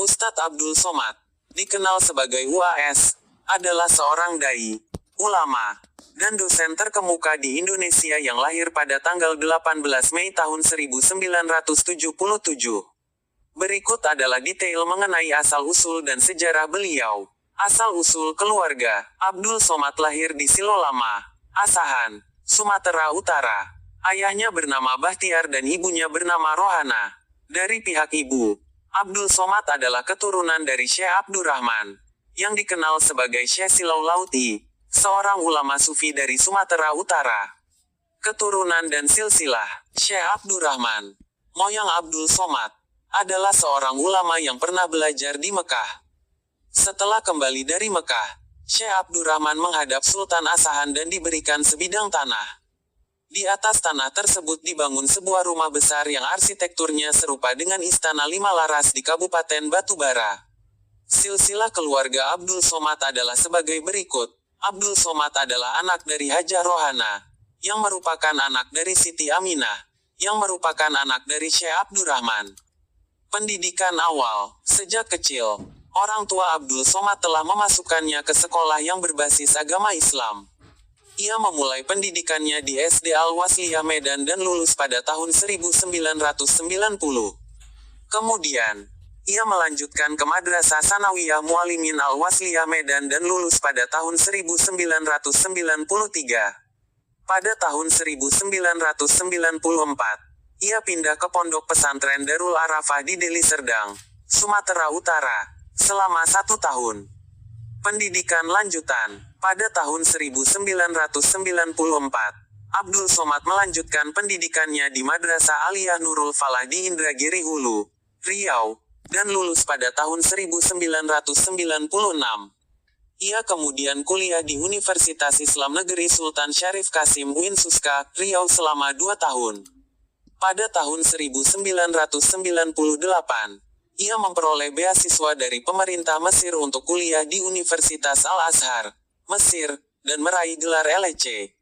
Ustadz Abdul Somad, dikenal sebagai UAS, adalah seorang dai, ulama, dan dosen terkemuka di Indonesia yang lahir pada tanggal 18 Mei tahun 1977. Berikut adalah detail mengenai asal-usul dan sejarah beliau. Asal-usul keluarga, Abdul Somad lahir di Silolama, Asahan, Sumatera Utara. Ayahnya bernama Bahtiar dan ibunya bernama Rohana. Dari pihak ibu, Abdul Somad adalah keturunan dari Syekh Abdurrahman, yang dikenal sebagai Syekh Silau Lauti, seorang ulama sufi dari Sumatera Utara. Keturunan dan silsilah, Syekh Abdurrahman, moyang Abdul Somad, adalah seorang ulama yang pernah belajar di Mekah. Setelah kembali dari Mekah, Syekh Abdurrahman menghadap Sultan Asahan dan diberikan sebidang tanah. Di atas tanah tersebut dibangun sebuah rumah besar yang arsitekturnya serupa dengan Istana Lima Laras di Kabupaten Batubara. Silsilah keluarga Abdul Somad adalah sebagai berikut. Abdul Somad adalah anak dari Hajah Rohana, yang merupakan anak dari Siti Aminah, yang merupakan anak dari Syekh Abdurrahman. Pendidikan awal, sejak kecil, orang tua Abdul Somad telah memasukkannya ke sekolah yang berbasis agama Islam. Ia memulai pendidikannya di SD Al-Wasliyah Medan dan lulus pada tahun 1990. Kemudian, ia melanjutkan ke Madrasah Sanawiyah Muallimin Al-Wasliyah Medan dan lulus pada tahun 1993. Pada tahun 1994, ia pindah ke Pondok Pesantren Darul Arafah di Deli Serdang, Sumatera Utara, selama 1 tahun. Pendidikan lanjutan. Pada tahun 1994, Abdul Somad melanjutkan pendidikannya di Madrasah Aliyah Nurul Falah di Indragiri Hulu, Riau, dan lulus pada tahun 1996. Ia kemudian kuliah di Universitas Islam Negeri Sultan Syarif Kasim UIN Suska, Riau selama 2 tahun. Pada tahun 1998, ia memperoleh beasiswa dari pemerintah Mesir untuk kuliah di Universitas Al-Azhar, Mesir, dan meraih gelar LEC.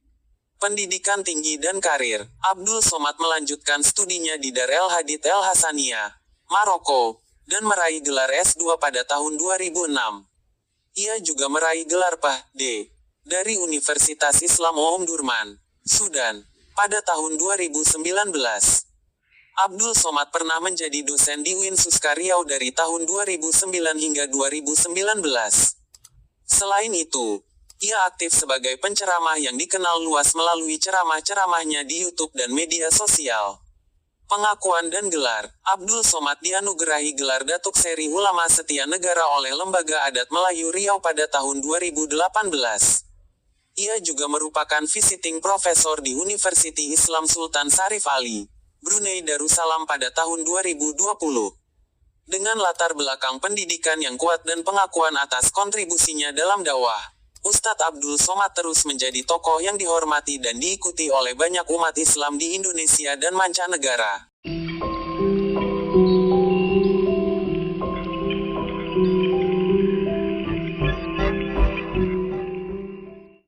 Pendidikan tinggi dan karir, Abdul Somad melanjutkan studinya di Dar El Hadith El Hasaniyah, Maroko, dan meraih gelar S2 pada tahun 2006. Ia juga meraih gelar Ph.D. dari Universitas Islam Omdurman, Sudan, pada tahun 2019. Abdul Somad pernah menjadi dosen di UIN Suska Riau dari tahun 2009 hingga 2019. Selain itu, ia aktif sebagai penceramah yang dikenal luas melalui ceramah-ceramahnya di YouTube dan media sosial. Pengakuan dan gelar, Abdul Somad dianugerahi gelar Datuk Seri Ulama Setia Negara oleh Lembaga Adat Melayu Riau pada tahun 2018. Ia juga merupakan visiting profesor di Universiti Islam Sultan Syarif Ali, Brunei Darussalam pada tahun 2020. Dengan latar belakang pendidikan yang kuat dan pengakuan atas kontribusinya dalam dakwah, Ustadz Abdul Somad terus menjadi tokoh yang dihormati dan diikuti oleh banyak umat Islam di Indonesia dan mancanegara.